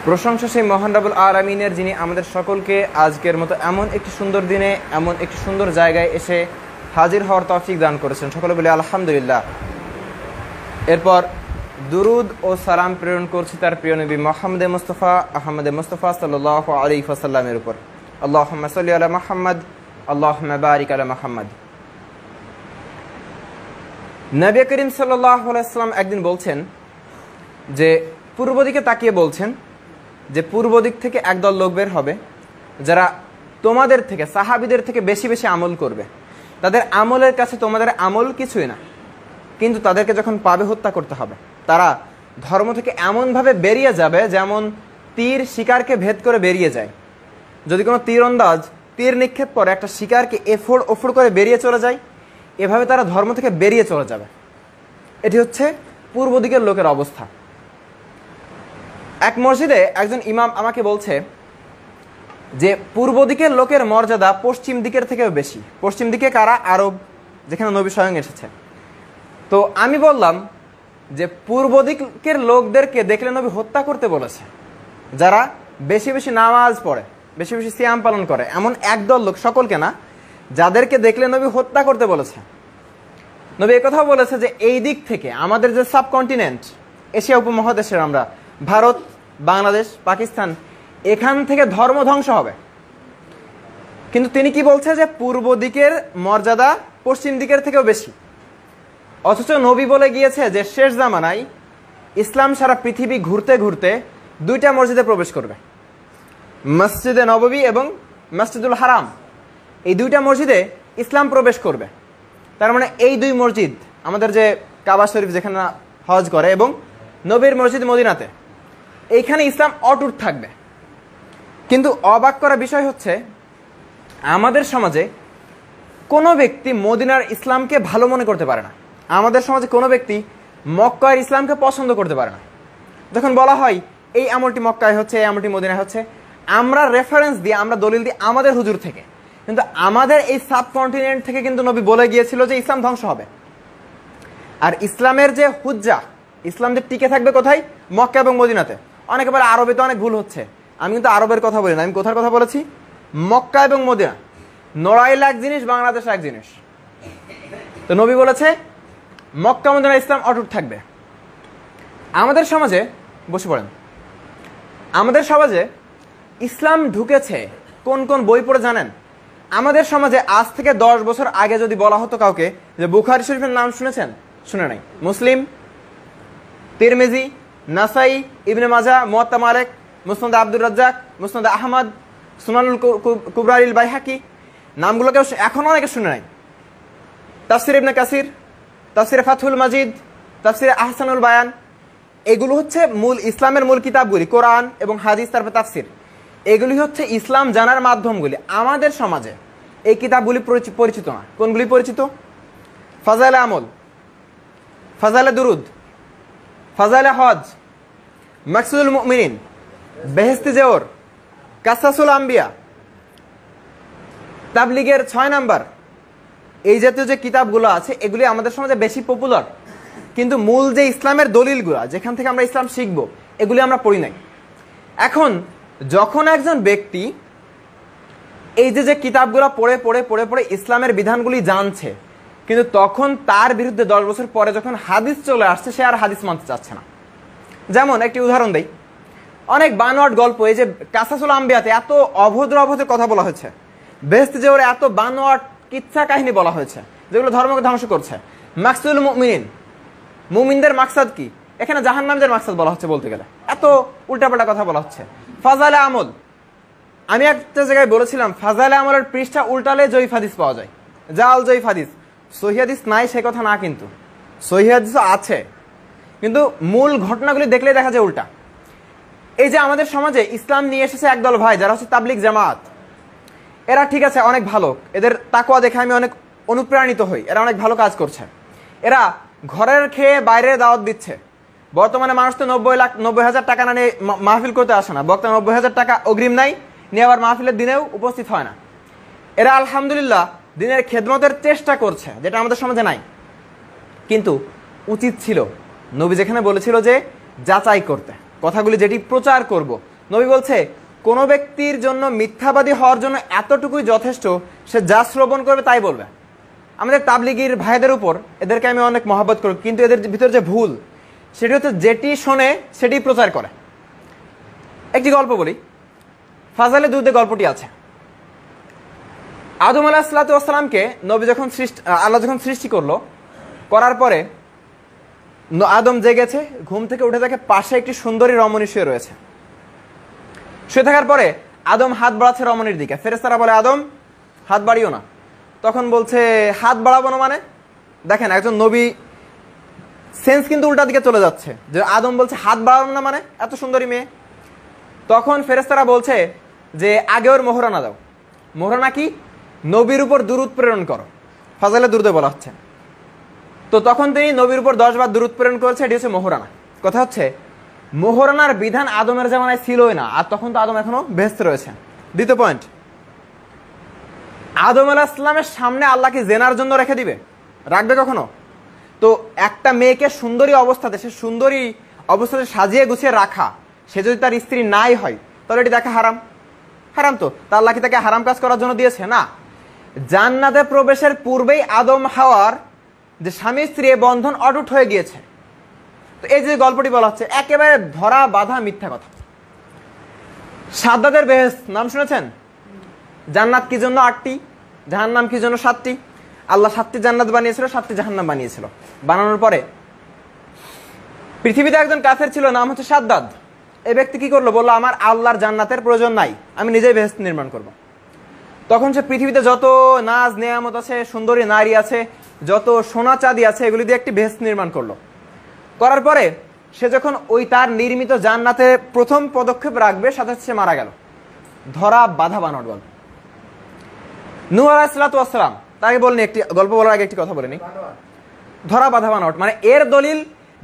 প্রশংসা সেই মহান রব্বুল আলামিনের, যিনি আমাদের সকলকে আজকের মতো এমন একটি সুন্দর দিনে এমন একটি সুন্দর জায়গায় এসে হাজির হওয়ার তৌফিক দান করেছেন। সকলে বলি আলহামদুলিল্লাহ। এরপর দুরুদ ও সালাম প্রেরণ করছি তার প্রিয় নবী মোহাম্মদ মুস্তাফা সাল্লাল্লাহু আলাইহি ওয়াসাল্লামের উপর। আল্লাহুম্মা সাল্লি আলা মুহাম্মদ, আল্লাহুম্মা বারিক আলা মুহাম্মদ। নবী করিম সাল্লাল্লাহু আলাইহি ওয়াসাল্লাম একদিন বলছেন যে, পূর্ব দিকে তাকিয়ে বলছেন যে পূর্ব দিক থেকে একদল লোক বের হবে যারা তোমাদের থেকে, সাহাবীদের থেকে বেশি বেশি আমল করবে। তাদের আমলের কাছে তোমাদের আমল কিছুই না, কিন্তু তাদেরকে যখন পাবে হত্যা করতে হবে। তারা ধর্ম থেকে এমনভাবে বেরিয়ে যাবে যেমন তীর শিকারকে ভেদ করে বেরিয়ে যায়। যদি কোনো তীরন্দাজ তীর নিক্ষেপ করে একটা শিকারকে এফোড় ওফোড় করে বেরিয়ে চলে যায়, এভাবে তারা ধর্ম থেকে বেরিয়ে চলে যাবে। এটি হচ্ছে পূর্ব দিকের লোকের অবস্থা। এক মসজিদে একজন ইমাম আমাকে বলছে যে পূর্ব দিকের লোকের মর্যাদা পশ্চিম দিকের থেকেও বেশি। পশ্চিম দিকে কারা? আরব, যেখানে নবী স্বয়ং এসেছে। তো আমি বললাম যে পূর্ব দিকের লোকদেরকে দেখলে নবী হত্যা করতে বলেছে, যারা বেশি বেশি নামাজ পড়ে, বেশি বেশি সিয়াম পালন করে, এমন একদল লোক, সকলকে না, যাদেরকে দেখলে নবী হত্যা করতে বলেছে। নবী একথাও বলেছে যে এই দিক থেকে আমাদের যে সাবকন্টিনেন্ট, এশিয়া উপমহাদেশের আমরা, ভারত, বাংলাদেশ, পাকিস্তান, এখান থেকে ধর্ম ধ্বংস হবে। কিন্তু তিনি কি বলছে যে পূর্ব দিকের মর্যাদা পশ্চিম দিকের থেকেও বেশি। অথচ নবী বলে গিয়েছে যে শেষ জামানায় ইসলাম সারা পৃথিবী ঘুরতে ঘুরতে দুইটা মসজিদে প্রবেশ করবে, মসজিদে নববী এবং মসজিদুল হারাম। এই দুইটা মসজিদে ইসলাম প্রবেশ করবে। তার মানে এই দুই মসজিদ, আমাদের যে কাবা শরীফ যেখানে হজ করে, এবং নবীর মসজিদ মদিনাতে, এইখানে ইসলাম অটুট থাকবে। কিন্তু অবাক করা বিষয় হচ্ছে, আমাদের সমাজে কোনো ব্যক্তি মদিনার ইসলামকে ভালো মনে করতে পারে না। আমাদের সমাজে কোনো ব্যক্তি মক্কার ইসলামকে পছন্দ করতে পারে না। যখন বলা হয় এই আমলটি মক্কায় হচ্ছে, এই আমলটি মদিনায় হচ্ছে, আমরা রেফারেন্স দিয়ে, আমরা দলিল দিই আমাদের হুজুর থেকে। কিন্তু আমাদের এই সাবকন্টিনেন্ট থেকে কিন্তু নবী বলে গিয়েছিল যে ইসলাম ধ্বংস হবে। আর ইসলামের যে হুজ্জা, ইসলাম যে টিকে থাকবে কোথায়? মক্কা এবং মদিনাতে। অনেকে বলে আরবে তো অনেক ভুল হচ্ছে। আমি কিন্তু আরবের কথা বলি না, আমি কোথার কথা বলেছি? মক্কা এবং মদিনা। নড়াইল এক জিনিস, বাংলাদেশ এক জিনিস। তো নবী বলেছে মক্কা মদিনা ইসলাম অটুট থাকবে। আমাদের সমাজে, বসে পড়েন, আমাদের সমাজে ইসলাম ঢুকেছে কোন কোন বই পড়ে জানেন? আমাদের সমাজে আজ থেকে 10 বছর আগে যদি বলা হতো কাউকে যে বুখারী শরীফের নাম শুনেছেন? শুনে নাই। মুসলিম, তিরমিজি, নাসাই, ইবনে মাজাহ, মুওয়াত্তা মালিক, মুসনাদ আব্দুর রাজ্জাক, মুসনাদ আহমদ, সুনানুল কুবরা লিল বাইহাকি, নামগুলো কেউ এখন অনেকে শুনে নাই। তাফসির ইবনে কাসির, তাফসিরে ফাতহুল মাজিদ, তাফসিরে আহসানুল বায়ান, এগুলো হচ্ছে মূল ইসলামের মূল কিতাবগুলি। কোরআন এবং হাদিস, তারপর তাফসির, এগুলি হচ্ছে ইসলাম জানার মাধ্যমগুলি। আমাদের সমাজে এই কিতাবগুলি পরিচিত না। কোনগুলি পরিচিত? ফাজাইলে আমল, ফাজাইলে দুরুদ, ফাজাইলে হজ, মাকসুদুল মুমিনিন, বেহেশতি জেওর, কাসাসুল আম্বিয়া, তাবলিগের 6 নাম্বার, এই জাতীয় যে কিতাবগুলো আছে এগুলি আমাদের সমাজে বেশি পপুলার। কিন্তু মূল যে ইসলামের দলিলগুলো, যেখান থেকে আমরা ইসলাম শিখবো, এগুলি আমরা পড়ি নাই। এখন যখন একজন ব্যক্তি এই যে কিতাবগুলো পড়ে পড়ে পড়ে পড়ে ইসলামের বিধানগুলি জানছে, কিন্তু তখন তার বিরুদ্ধে 10 বছর পরে যখন হাদিস চলে আসছে, সে আর হাদিস মানতে চাচ্ছে না। যেমন একটি উদাহরণ দেই, অনেক বানোয়াট গল্প, এই যে কাসাসুল আম্বিয়াতে এত অভদ্র অভদ্র কথা বলা হয়েছে, বেহেশতি জেওরে এত বানোয়াট কিচ্ছা কাহিনী বলা হয়েছে যেগুলো ধর্মকে ধ্বংস করছে। মাকসুদুল মুমিনিন, মুমিনদের মাকসাদ কি? এখানে জাহান্নামীদের মাকসাদ বলা হচ্ছে, বলতে গেলে এত উল্টাপাল্টা কথা বলা হচ্ছে। ফাজাইলে আমল, আমি একটা জায়গায় বলেছিলাম ফাজাইলে আমলের পৃষ্ঠা উল্টালে জয়ীফ হাদিস পাওয়া যায়, জাল জয়ীফ হাদিস। সহিহ হাদিস নাই সে কথা না, কিন্তু সহিহ হাদিসও আছে, কিন্তু মূল ঘটনাগুলি দেখলে দেখা যায় উল্টা। এই যে আমাদের সমাজে ইসলাম নিয়ে এসেছে একদল ভাই, যারা হচ্ছে তাবলিগ জামাত, এরা ঠিক আছে, অনেক ভালো, এদের তাকওয়া দেখে আমি অনেক অনুপ্রাণিত হই, এরা অনেক ভালো কাজ করছে। এরা ঘরের খেয়ে বাইরে দাওয়াত দিচ্ছে। বর্তমানে মানুষ তো 90,000 টাকা না নিয়ে মাহফিল করতে আসে না, বক্তা 90,000 টাকা অগ্রিম নাই নিয়ে আবার মাহফিলের দিনেও উপস্থিত হয় না। এরা আলহামদুলিল্লাহ দিনের খেদমতের চেষ্টা করছে, যেটা আমাদের সমাজে নাই। কিন্তু উচিত ছিল নবী যেখানে বলেছিল যে যাচাই করতে, কথাগুলি যেটি প্রচার করব নবী বলছে কোনো ব্যক্তির জন্য মিথ্যাবাদী হওয়ার জন্য এতটুকুই যথেষ্ট, সে যা শ্রবণ করবে তাই বলবে। আমাদের তাবলিগীর ভাইদের উপর এদেরকে আমি অনেক মহব্বত করি, কিন্তু এদের ভিতরে যে ভুল সেটি হচ্ছে যেটি শোনে সেটি প্রচার করে। একটি গল্প বলি, ফাজালে দুধে গল্পটি আছে। আদম আলাইহিসসালামকে নবী যখন আল্লাহ যখন সৃষ্টি করার পরে আদম জেগেছে, ঘুম থেকে উঠে দেখে পাশে একটি সুন্দরী রমণী শুয়ে রয়েছে। শুয়ে থাকার পরে আদম হাত বাড়াচ্ছে রমণীর দিকে। ফেরেশতারা বলে, আদম হাত বাড়িও না। তখন বলছে, হাত বাড়াবো না মানে? দেখেন একজন নবী সেন্স কিন্তু উল্টা দিকে চলে যাচ্ছে, যে আদম বলছে হাত বাড়াবো না মানে এত সুন্দরী মেয়ে। তখন ফেরেশতারা বলছে যে আগে ওর মোহরানা দাও। মোহরানা কি? নবীর উপর দুরূদ প্রেরণ করো। ফাজালে দুরুদে বলা হচ্ছে। তো তখন তিনি নবীর উপর 10 বার দুরূদ প্রেরণ করেছে, এটি হচ্ছে মোহরানা। কথা হচ্ছে মোহরানার বিধান আদমের জামানায় ছিলই না, আর তখন তো আদম এখনো বেহেশতে রয়েছে। দ্বিতীয় পয়েন্ট, আদম আলাইহিস সালামের সামনে আল্লাহ কি জেনার জন্য রেখে দিবে? রাখবে কখনো? তো একটা মেয়েকে সুন্দরী অবস্থাতে, সে সুন্দরী অবস্থাতে সাজিয়ে গুছিয়ে রাখা, সে যদি তার স্ত্রী নাই হয় তাহলে এটি দেখা হারাম। হারাম তো তা আল্লাহ কি তাকে হারাম কাজ করার জন্য দিয়েছে? না। জান্নাতে প্রবেশের পূর্বেই আদম হাওয়ার যে স্বামী স্ত্রী বন্ধন অটুট হয়ে গিয়েছে। তো এই যে গল্পটি বলা হচ্ছে একেবারে ধরা বাঁধা মিথ্যা কথা। সাদ্দাতের বেহেশত নাম শুনেছেন? জান্নাত কি জন্য 8টি, জাহান্নাম কি জন্য 7টি? আল্লাহ 7টি জান্নাত বানিয়েছিল, 7টি জাহান্নাম বানিয়েছিল। বানানোর পরে পৃথিবীতে একজন কাফের ছিল, নাম হচ্ছে সাদ্দাদ। এই ব্যক্তি কি করলো? বললো আমার আল্লাহর জান্নাতের প্রয়োজন নাই, আমি নিজেই বেহেশত নির্মাণ করব। তখন সে পৃথিবীতে যত নাজ নেয়ামত আছে, সুন্দরী নারী আছে, যত সোনা চাঁদি আছে, এগুলি দিয়ে একটি বেহেশত নির্মাণ করলো। করার পরে সে যখন ওই তার নির্মিত জান্নাতে প্রথম পদক্ষেপ রাখবে, সাথে সে মারা গেল। ধরা বাধা বানর গল্প। নূহ আলাইহিস সালাম তাকে বলেনি, একটি গল্প বলার আগে একটি কথা বলেনি, ধরা বাধা বানর মানে এর দলিল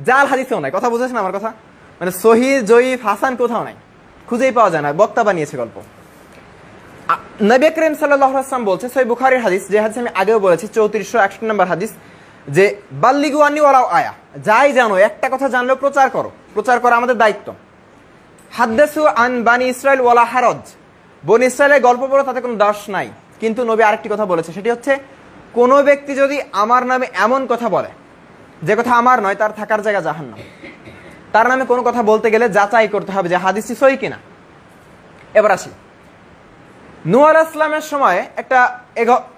জাল হাদিসেও নাই। কথা বুঝেছেন আমার কথা? মানে সহিহ জয়ীফ হাসান কোথাও নাই, খুঁজেই পাওয়া যায় না, বক্তা বানিয়েছে গল্প। নবী করিম সাল্লাল্লাহু আলাইহি ওয়াসাল্লাম বলছে, সহিহ বুখারীর হাদিস, যে হাদিস আমি আগেও বলেছি, 3461 নম্বর হাদিস, যে বাল্লিগু আন্নি ওয়ালাউ আয়া, যাই জানো একটা কথা জানলেও প্রচার করো। প্রচার করা আমাদের দায়িত্ব। হাদ্দাসু আন বানি ইসরাইল ওয়ালা হারজ, বনি ইসরাইলের গল্প বলো, তাতে কোনো দোষ নাই। কিন্তু নবী আরেকটি কথা বলেছে, সেটি হচ্ছে কোনো ব্যক্তি যদি আমার নামে এমন কথা বলে যে কথা আমার নয়, তার থাকার জায়গা জাহান্নাম। তার নামে কোনো কথা বলতে গেলে যাচাই করতে হবে যে হাদিসটি সহিহ কিনা। এবার আসি, নূহ আলাইহিস সালামের সময়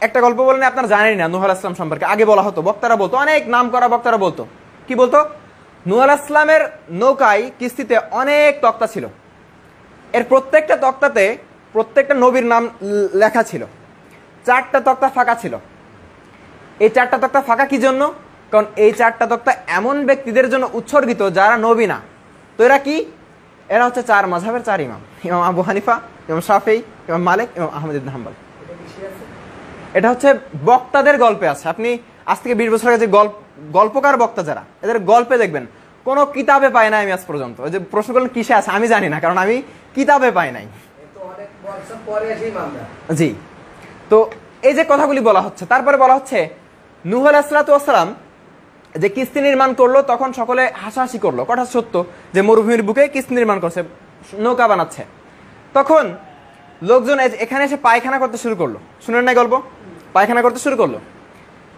একটা গল্প বলেন, আপনারা জানেন না নূহ আলাইহিস সালাম সম্পর্কে। আগে বলা হতো, বক্তারা বলতো, অনেক নাম করা বক্তারা বলতো, কি বলতো? নূহ আলাইহিস সালামের নৌকায়, কিস্তিতে অনেক তক্তা ছিল। এর প্রত্যেকটা তক্তাতে প্রত্যেকটা নবীর নাম লেখা ছিল। 4টা তক্তা ফাঁকা ছিল। এই 4টা তক্তা ফাঁকা কি জন্য? কারণ এই 4টা তক্তা এমন ব্যক্তিদের জন্য উৎসর্গিত যারা নবী না। তো এরা কি? এরা হচ্ছে 4 মাযহাবের 4 ইমাম, ইমাম আবু হানিফা, ইমাম শাফেঈ, ইমাম মালিক, ইমাম আহমদ ইবনে হাম্বল। এটা হচ্ছে বক্তাদের গল্পে আছে। আপনি আজ থেকে 20 বছর আগে যে গল্পকার বক্তা যারা, এদের গল্পে দেখবেন, কোনো কিতাবে পাই নাই আমি আজ পর্যন্ত। ওই যে প্রশ্ন করলেন কিসে আছে, আমি জানি না, কারণ আমি কিতাবে পাই নাই। জি। তো এই যে কথাগুলি বলা হচ্ছে, তারপরে বলা হচ্ছে নূহ আলাইহিস সালাম যে কিস্তি নির্মাণ করলো, তখন সকলে হাসাহাসি করলো। কথা সত্য যে মরুভূমির বুকে কিস্তি নির্মাণ করছে, নৌকা বানাচ্ছে। তখন লোকজন এখানে এসে পায়খানা করতে শুরু করলো। শুনেন নাই গল্প? পায়খানা করতে শুরু করলো।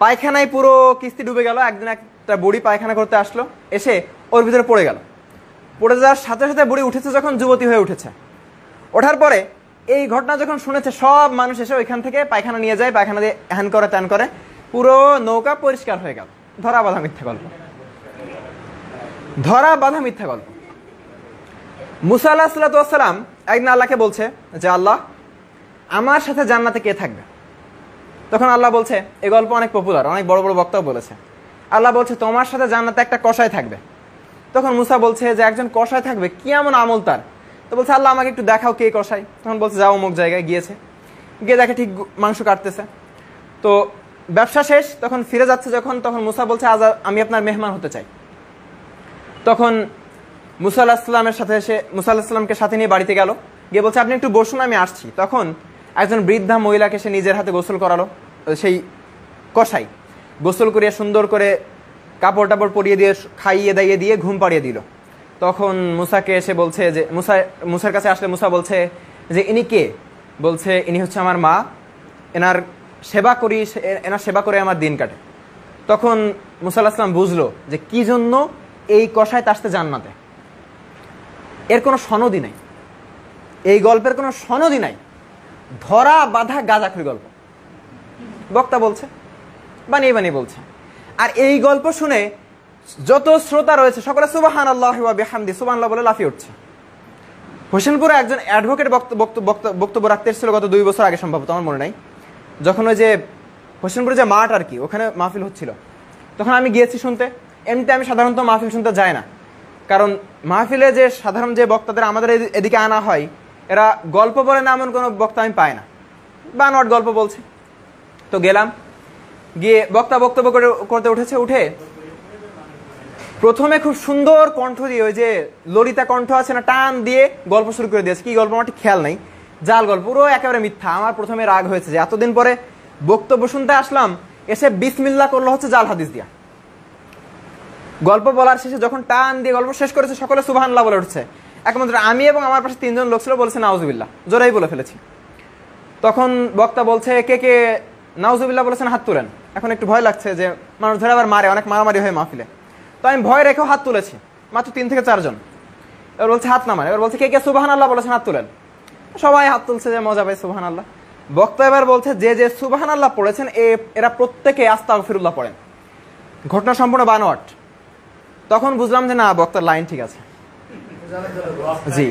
পায়খানায় পুরো কিস্তি ডুবে গেল। একদিন একটা বুড়ি পায়খানা করতে আসলো, এসে ওর ভিতরে পড়ে গেল। পড়ে যাওয়ার সাথে সাথে বুড়ি উঠেছে, যখন যুবতী হয়ে উঠেছে। ওঠার পরে এই ঘটনা যখন শুনেছে, সব মানুষ এসে ওইখান থেকে পায়খানা নিয়ে যায়, পায়খানা দিয়ে হ্যান করে ত্যান করে, পুরো নৌকা পরিষ্কার হয়ে গেল। ধরা বাঁধা মিথ্যা গল্প, ধরা বাঁধা মিথ্যা গল্প। মুসা আলাইহিস সালাম একদিন আল্লাহকে বলছে যে আল্লাহ, আমার সাথে জান্নাতে কে থাকবে? তখন আল্লাহ বলছে, এই গল্প অনেক পপুলার, অনেক বড় বড় বক্তাও বলেছে। আল্লাহ বলছে, তোমার সাথে জান্নাতে একটা কসাই থাকবে। তখন মুসা বলছে যে একজন কসাই থাকবে, কি এমন আমল তার? তো বলছে, আল্লাহ আমাকে একটু দেখাও কে কসাই। তখন বলছে, যাও অমুক জায়গায়। গিয়েছে, গিয়ে দেখে ঠিক মাংস কাটতেছে। তো ব্যবসা শেষ, তখন ফিরে যাচ্ছে যখন, তখন মুসা বলছে, আজ আমি আপনার মেহমান হতে চাই। তখন মুসা আলাইহিস সালামকে সাথে নিয়ে বাড়িতে গেল, গিয়ে বলছে, আপনি একটু বসুন, আমি আসছি। তখন একজন বৃদ্ধা মহিলাকে সে নিজের হাতে গোসল করালো। সেই কসাই গোসল করিয়ে সুন্দর করে কাপড় টাপড় পরিয়ে দিয়ে, খাইয়ে দাইয়ে দিয়ে ঘুম পাড়িয়ে দিল। তখন মুসাকে এসে বলছে যে মুসার কাছে আসলে মুসা বলছে যে ইনি কে? বলছে ইনি হচ্ছে আমার মা, এনার সেবা করি, এনার সেবা করে আমার দিন কাটে। তখন মুসা আলাইহিস সালাম বুঝলো যে কি জন্য এই কষায় তাসতে জান্নাতে। এর কোনো সনদই নাই, এই গল্পের কোনো সনদই নাই, ধরা বাঁধা গাঁজাখুরি গল্প। বক্তা বলছে, বানিয়ে বানিয়ে বলছে। আর এই গল্প শুনে যত শ্রোতা রয়েছে সকলে সুবহানাল্লাহি ওয়া বিহামদি সুবহানাল্লাহ বলে লাফিয়ে উঠছে। হোসেনপুরে একজন অ্যাডভোকেট বক্তব্য রাখতে এসেছিল গত 2 বছর আগে, সম্ভবত, আমার মনে নাই, যখন ওই যে হোসেনপুরে যে মাঠ আর কি, ওখানে মাহফিল হচ্ছিল, তখন আমি গিয়েছি শুনতে। এমনিতে আমি সাধারণত মাহফিল শুনতে যাই না, কারণ মাহফিলে যে সাধারণ যে বক্তাদের আমাদের এদিকে আনা হয়, এরা গল্প বলে না এমন কোনো বক্তা আমি পাই না, বানোয়াট গল্প বলছে। তো গেলাম, গিয়ে বক্তা বক্তব্য করতে উঠেছে। উঠে প্রথমে খুব সুন্দর কণ্ঠ দিয়ে, ওই যে ললিতা কণ্ঠ আছে না, টান দিয়ে গল্প শুরু করে দিয়েছে। কি গল্প আমার ঠিক খেয়াল নেই, জাল গল্প, পুরো একেবারে মিথ্যা। আমার প্রথমে রাগ হয়েছে যে এতদিন পরে বক্তব্য শুনতে আসলাম, এসে বিসমিল্লাহ করলো হচ্ছে জাল হাদিস দিয়া। গল্প বলার শেষে যখন টান দিয়ে গল্প শেষ করেছে, সকলে সুবহানাল্লাহ বলে উঠছে। একমাত্র আমি এবং আমার পাশে 3 জন লোক ছিল বলেছে নাউজুবিল্লাহ, জোরেই বলে ফেলেছি। তখন বক্তা বলছে কে কে নাউজুবিল্লাহ বলেছেন হাত তুলেন। এখন একটু ভয় লাগছে যে মানুষ ধরে আবার মারে, অনেক মারামারি হয় মাহফিলে, তো আমি ভয় রেখেও হাত তুলেছি, মাত্র 3 থেকে 4 জন। এবার বলছে হাত নামান। এবার বলছে কে কে সুবহানাল্লাহ বলেছেন হাত তুলেন। সবাই হাত তুলছে, যে মজা পাই সুবহানাল্লাহ। বক্তা এবার বলছে যে যে সুবহানাল্লাহ পড়েছেন এরা প্রত্যেকে আস্তাগফিরুল্লাহ পড়েন। ঘটনা সম্পূর্ণ বানোয়াট। তখন বুঝলাম যে না, বক্তার লাইন ঠিক আছে। জি,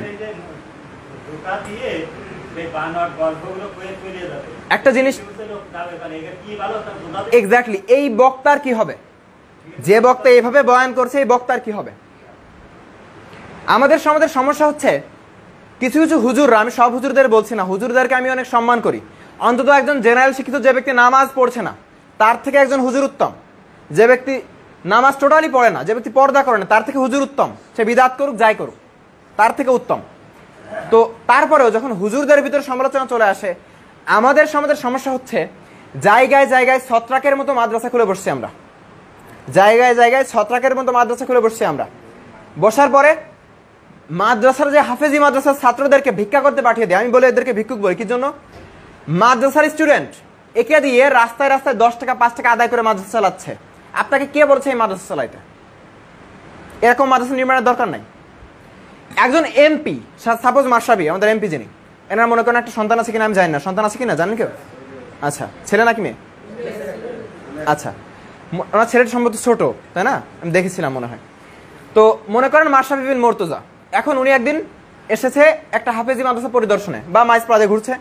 একটা জিনিস এক্স্যাক্টলি, এই বক্তার কি হবে? যে বক্তা এইভাবে বয়ান করছে, এই বক্তার কি হবে? আমাদের সমাজের সমস্যা হচ্ছে কিছু কিছু হুজুররা, আমি সব হুজুরদের বলছি না, হুজুরদেরকে আমি অনেক সম্মান করি, অন্তত একজন জেনারেল শিক্ষিত যে ব্যক্তি নামাজ পড়ছে না তার থেকে একজন হুজুর উত্তম। যে ব্যক্তি নামাজ টোটালি পড়ে না, যে ব্যক্তি পর্দা করে না, তার থেকে হুজুর উত্তম। সে বিদআত করুক, যাই করুক, তার থেকে উত্তম। তো তারপরেও যখন হুজুরদের ভিতরে সমালোচনা চলে আসে, আমাদের সমাজের সমস্যা হচ্ছে জায়গায় জায়গায় ছত্রাকের মতো মাদ্রাসা খুলে বসছি আমরা, জায়গায় জায়গায় ছত্রাকের মতো মাদ্রাসা খুলে বসছি আমরা। বসার পরে মাদ্রাসার যে হাফেজি মাদ্রাসার ছাত্রদেরকে ভিক্ষা করতে পাঠিয়ে দেয়। আমি বলে এদেরকে ভিক্ষুক বলি, কি জন্য? মাদ্রাসার স্টুডেন্ট একে দিয়ে রাস্তায় রাস্তায় 10 টাকা 5 টাকা আদায় করে মাদ্রাসা চালাচ্ছে। আপনাকে কে বলছে এই মাদ্রাসা চালাইতে? এরকম মাদ্রাসা নির্মাণের দরকার নাই। একজন এমপি, সাপোজ মাশরাফি, আমাদের এমপি যিনি, এনার মনে করেন একটা সন্তান আছে কিনা আমি জানি না, সন্তান আছে কিনা জানেন কেউ? আচ্ছা, ছেলে নাকি মেয়ে? আচ্ছা, আমার ছেলেটা সম্ভবত ছোট, তাই না? আমি দেখেছিলাম মনে হয়। তো মনে করেন মাশরাফি বিন মুর্তজা, এখন উনি একদিন এসেছে একটা হাফেজি মাদ্রাসা পরিদর্শনে বা মাইজ প্লাজে ঘুরছে,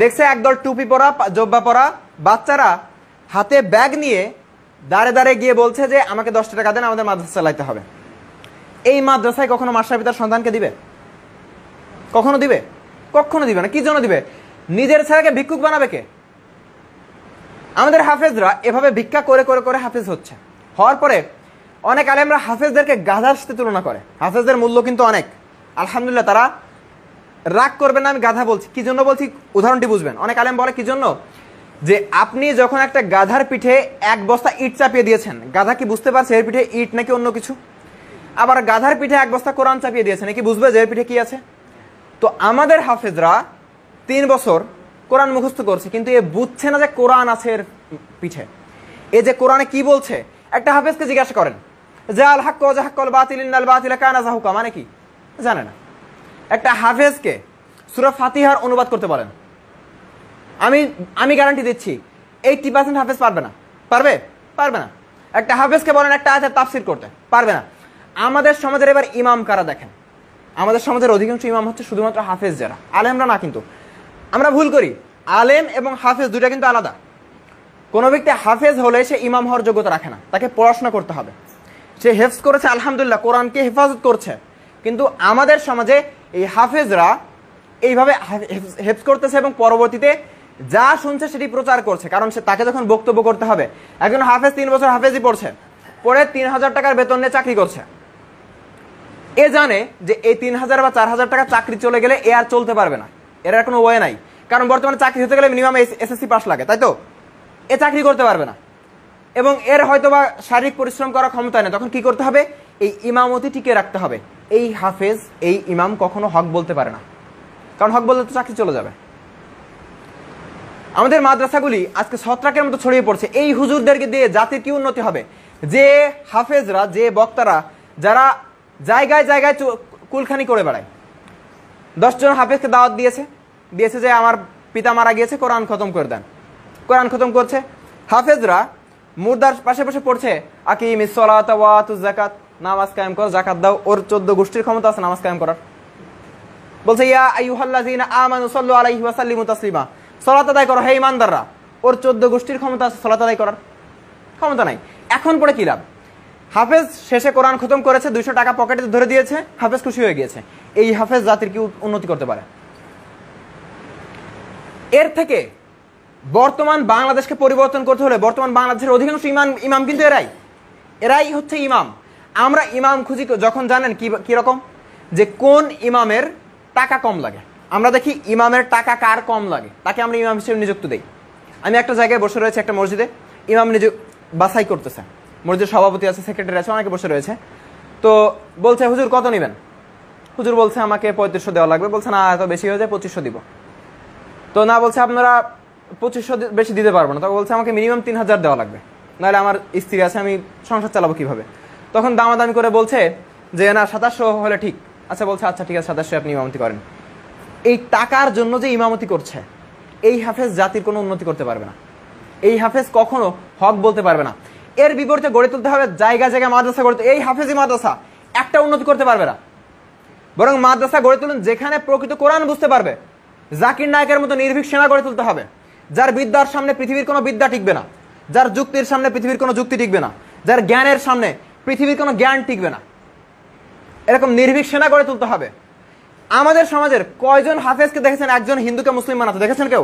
দেখছে একদল টুপি পরা, জব্বা পরা বাচ্চারা হাতে ব্যাগ নিয়ে দাঁড়ে দাঁড়ে গিয়ে বলছে যে আমাকে 10 টাকা দেন, আমাদের মাদ্রাসা চালাইতে হবে। এই মাদ্রাসায় কখনো মাশরাফি তার সন্তানকে দিবে? কখনো দিবে? কখনো দিবে না। কি জন্য দিবে? নিজের ছেলেকে ভিক্ষুক বানাবে কে? আমাদের হাফেজরা এভাবে ভিক্ষা করে করে করে হাফেজ হচ্ছে। হওয়ার পরে অনেক আলেমরা হাফেজদেরকে গাধার সাথে তুলনা করে। হাফেজদের মূল্য কিন্তু অনেক, আলহামদুলিল্লাহ। তারা রাগ করবেন না, আমি গাধা বলছি। কি জন্য বলছি উদাহরণটি বুঝবেন। অনেক আলেম বলে কি জন্য, যে আপনি যখন একটা গাধার পিঠে 1 বস্তা ইট চাপিয়ে দিয়েছেন, গাধা কি বুঝতে পারছে এর পিঠে ইট নাকি অন্য কিছু? আবার গাধার পিঠে 1 বস্তা কোরআন চাপিয়ে দিয়েছেন, কি বুঝবে যে এর পিঠে কি আছে? তো আমাদের হাফেজরা 3 বছর কোরআন মুখস্থ করছে, কিন্তু এ বুঝছে না যে কোরআন আছে এর পিঠে। এই যে কোরআনে কি বলছে, একটা হাফেজকে জিজ্ঞাসা করেন যে আল হাক্কু ওয়া জাহাক্কাল বাতিল ইন্নাল বাতিলা কানা যাহুকা মানে কি, জানে না। একটা হাফেজকে সূরা ফাতিহার অনুবাদ করতে বলেন, আমি গ্যারান্টি দিচ্ছি 80% হাফেজ পারবে না। পারবে? পারবে না। একটা হাফেজকে বলেন একটা আয়াতের তাফসীর করতে, পারবে না। আমাদের সমাজের এবার ইমাম কারা দেখেন। আমাদের সমাজের অধিকাংশ ইমাম হচ্ছে শুধুমাত্র হাফেজ যারা, আলেমরা না। কিন্তু আমরা ভুল করি, আলেম এবং হাফেজ দুইটা কিন্তু আলাদা। কোনো ব্যক্তি হাফেজ হলে সে ইমাম হওয়ার যোগ্যতা রাখে না, তাকে পড়াশোনা করতে হবে। সে হেফজ করেছে, আলহামদুলিল্লাহ, কোরআনকে হেফাজত করছে। কিন্তু আমাদের সমাজে এই হাফেজরা এইভাবে হেফজ করতেছে এবং পরবর্তীতে যা শুনছে সেটি প্রচার করছে। কারণ সে তাকে যখন বক্তব্য করতে হবে, একজন হাফেজ 3 বছর হাফেজই পড়ছে, পরে 3000 টাকার বেতন নিয়ে চাকরি করছে। এ জানে যে এই 3000 বা 4000 টাকা চাকরি চলে গেলে এ আর চলতে পারবে না, এর আর কোনো ওয়ে নাই। কারণ বর্তমানে চাকরি হতে গেলে মিনিমাম এসএসসি পাস লাগে, তাই তো? এ চাকরি করতে পারবে না এবং এর হয়তো বা শারীরিক পরিশ্রম করার ক্ষমতা নেই। তখন কি করতে হবে? এই ইমামতি টিকে রাখতে হবে। এই হাফেজ, এই ইমাম কখনো হক বলতে পারে না, কারণ হক বললে তো চাকরি চলে যাবে। আমাদের মাদ্রাসাগুলি আজকে ছত্রাকের মতো ছড়িয়ে পড়ছে। এই হুজুরদেরকে দিয়ে জাতির কি উন্নতি হবে? যে হাফেজরা, যে বক্তারা, যারা জায়গায় জায়গায় কুলখানি করে বেড়ায়, 10 জন হাফেজকে দাওয়াত দিয়েছে যে আমার পিতা মারা গিয়েছে, কোরআন খতম করে দেন। কোরআন খতম করছে, হাফেজরা মুর্দার পাশে পাশে পড়ছে আকিমিস সালাতা ওয়া আতুজ যাকাত, নামাজ কায়েম কর, যাকাত দাও। ওর 14 গোষ্ঠীর ক্ষমতা আছে নামাজ কায়েম করার। বলছে ইয়া আইয়ুহাল্লাযিনা আমানু সাল্লু আলাইহি ওয়া সাল্লিমু তাসলিমা, সালাত আদায় করো হে ঈমানদাররা। ওর 14 গোষ্ঠীর ক্ষমতা আছে সালাত আদায় করার? ক্ষমতা নাই। এখন পড়ে কি লাভ? হাফেজ শেষে কোরআন খতম করেছে, 200 টাকা পকেটে ধরে দিয়েছে, হাফেজ খুশি হয়ে গিয়েছে। এই হাফেজ জাতির কি উন্নতি করতে পারে? এর থেকে বর্তমান বাংলাদেশকে পরিবর্তন করতে হলে বর্তমান বাংলাদেশের অধিকাংশ ইমাম কিন্তু এরাই হচ্ছে ইমাম। আমরা ইমাম খুঁজি যখন, জানেন কি রকম? যে কোন ইমামের টাকা কম লাগে। আমরা দেখি ইমামের টাকা কার কম লাগে, তাকে আমরা ইমাম হিসেবে নিযুক্ত দেই। আমি একটা জায়গায় বসে রয়েছে, একটা মসজিদে ইমাম বাছাই করতেছে, মসজিদের সভাপতি আছে, সেক্রেটারি আছে, অনেকে বসে রয়েছে। তো বলছে হুজুর কত নেবেন? হুজুর বলছে আমাকে 3500 দেওয়া লাগবে। বলছে না, এত বেশি হয়ে যায়, 2500 দিব। তো না, বলছে আপনারা 2500 বেশি দিতে পারবো না। তখন বলছে আমাকে মিনিমাম 3000 দেওয়া লাগবে, নাহলে আমার স্ত্রী আছে, আমি সংসার চালাবো কিভাবে? তখন দামাদামি করে বলছে যে না, 2700 হলে ঠিক। আচ্ছা, বলছে আচ্ছা ঠিক আছে, 2700 আপনি ইমামতি করেন। এই টাকার জন্য যে ইমামতি করছে, এই হাফেজ জাতির কোনো উন্নতি করতে পারবে না। এই হাফেজ কখনো হক বলতে পারবে না। এর বিপরীতে গড়ে তুলতে হবে জায়গা জায়গায় মাদ্রাসা গড়ে। এই হাফেজি মাদ্রাসা একটা উন্নতি করতে পারবে না, বরং মাদ্রাসা গড়ে তুলুন যেখানে প্রকৃত কোরআন বুঝতে পারবে। জাকির নায়কের মতো নির্ভীক সেনা গড়ে তুলতে হবে, যার বিদ্যার সামনে পৃথিবীর কোনো বিদ্যা টিকবে না, যার যুক্তির সামনে পৃথিবীর কোনো যুক্তি টিকবে না, যার জ্ঞানের সামনে পৃথিবীর কোনো জ্ঞান টিকবে না। এরকম নির্ভীক সেনা গড়ে তুলতে হবে। আমাদের সমাজের কয়জন হাফেজকে দেখেছেন একজন হিন্দুকে মুসলিম বানাতে? দেখেছেন কেউ?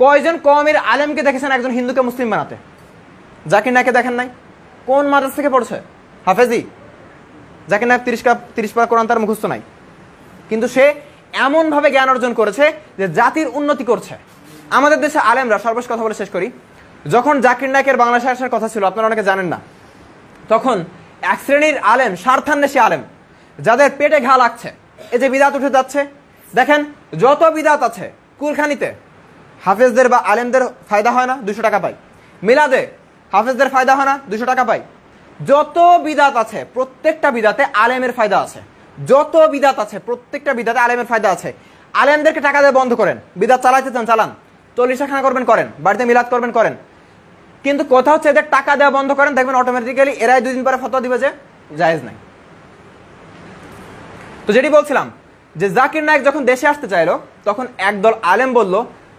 কয়জন কওমের আলেমকে দেখেছেন একজন হিন্দুকে মুসলিম বানাতে? জাকির নায়ককে দেখেন নাই? কোন মাদ্রাসা থেকে পড়ছে? হাফেজি। জাকির নায়ক 30 পারা কোরআন তার মুখস্থ নাই, কিন্তু সে এমনভাবে জ্ঞান অর্জন করেছে যে জাতির উন্নতি করছে। আমাদের দেশে আলেমরা, সর্বশেষ কথা বলে শেষ করি, যখন জাকির নায়কের বাংলাদেশে আসার কথা ছিল, আপনারা অনেকে জানেন না, তখন এক শ্রেণীর আলেম, স্বার্থান্বেষী আলেম, যাদের পেটে ঘা লাগছে, এই যে বিদাত উঠে যাচ্ছে, দেখেন যত বিদাত আছে কুলখানিতে হাফেজদের বা আলেমদের ফায়দা হয় না, 200 টাকা পায়। মিলাদে হাফেজদের ফায়দা হয় না, 200 টাকা পায়। যত বিদাত আছে প্রত্যেকটা বিদাতে আলেমের ফায়দা আছে। যত বিদাত আছে প্রত্যেকটা বিদাতে আলেমের ফায়দা আছে। আলেমদেরকে টাকা দিয়ে বন্ধ করেন। বিদাত চালাইতে চান চালান, 40 খানা করবেন করেন, বাড়িতে মিলাদ করবেন করেন, কিন্তু কথা হচ্ছে এদের টাকা দেওয়া বন্ধ করেন, দেখবেন অটোমেটিক্যালি এরাই 2 দিন পরে ফতোয়া দিবে যে জায়েজ নাই। তো যেটি বলছিলাম যে জাকির নায়ক যখন দেশে আসতে চাইলো, তখন একদল আলেম বলল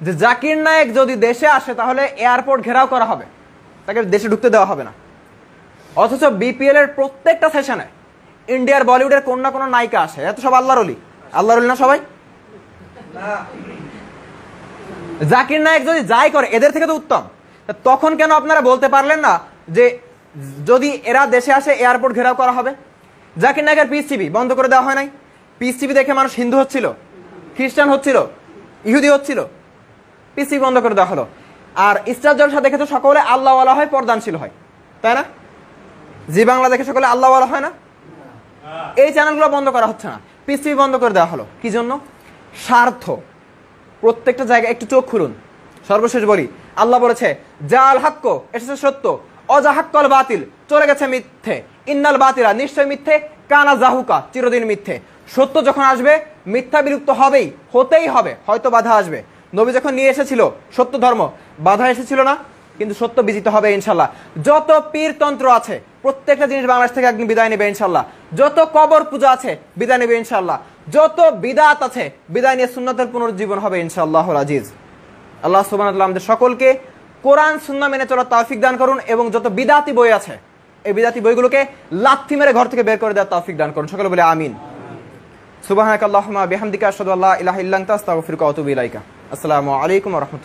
যে জাকির নায়ক যদি দেশে আসে তাহলে এয়ারপোর্ট ঘেরাও করা হবে, তাকে দেশে ঢুকতে দেওয়া হবে না। অথচ বিপিএল এর প্রত্যেকটা সেশনে ইন্ডিয়ার বলিউডের কোন না কোন নায়িকা আসে। এত সব আল্লাহর ওলি না সবাই? জাকির নায়ক যদি যাই করে এদের থেকে তো উত্তম। তখন কেন আপনারা বলতে পারলেন না যে যদি এরা দেশে আসে এয়ারপোর্ট ঘেরাও করা হবে? জাকির নায়কের পিস টিভি বন্ধ করে দেওয়া হয় নাই? পিস টিভি দেখে মানুষ হিন্দু হচ্ছিল, খ্রিস্টান হচ্ছিল, ইহুদি হচ্ছিল, পিস টিভি বন্ধ করে দেওয়া হলো। আর স্টার জলসা দেখে তো সকলে আল্লাহওয়ালা হয়, পর্দানশীল হয়, তাই না? জি বাংলা দেখে সকলে আল্লাহওয়ালা হয় না? এই চ্যানেলগুলো বন্ধ করা হচ্ছে না, পিস টিভি বন্ধ করে দেওয়া হলো। কি জন্য? স্বার্থ। প্রত্যেকটা জায়গায় একটু চোখ খুলুন। সর্বশেষ বলি, আল্লাহ বলেছে জাল হাক্ক, এসেছে সত্য, অজাহাক্কল বাতিল, চলে গেছে মিথ্যে, ইন্নাল বাতিলা, নিশ্চয় মিথ্যে, কানা জাহুকা, চিরদিন মিথ্যে। সত্য যখন আসবে মিথ্যা বিলুপ্ত হবেই, হতেই হবে, হয়তো বাধা আসবে। নবী যখন নিয়ে এসেছিল সত্য ধর্ম, বাধা এসেছিল না? কিন্তু সত্য বিজিত হবে ইনশাল্লাহ। যত পীরতন্ত্র আছে প্রত্যেকটা জিনিস বাংলাদেশ থেকে একদিন বিদায় নেবে ইনশাল্লাহ। যত কবর পূজা আছে বিদায় নেবে ইনশাল্লাহ। যত বিদাত আছে বিদায় নিয়ে সুন্নতের পুনরুজ্জীবন হবে ইনশাআল্লাহুল আজিজ। আল্লাহ সুবহানাহু ওয়া তাআলা আমাদের সকলকে কোরআন সুন্নাহ মেনে চলার তৌফিক দান করুন, এবং যত বিদাতি বই আছে এই বিদাতি বইগুলোকে লাথি মেরে ঘর থেকে বের করে দেওয়ার তৌফিক দান করুন। সকলে বলে আমিন। সুবহানাকাল্লাহুম্মা বিহামদিকা আশহাদু আল্লা ইলাহা ইল্লা আনতা আস্তাগফিরুকা ওয়া আতুবু ইলাইকা। আসসালামু আলাইকুম ওয়া রাহমাতুল্লাহ।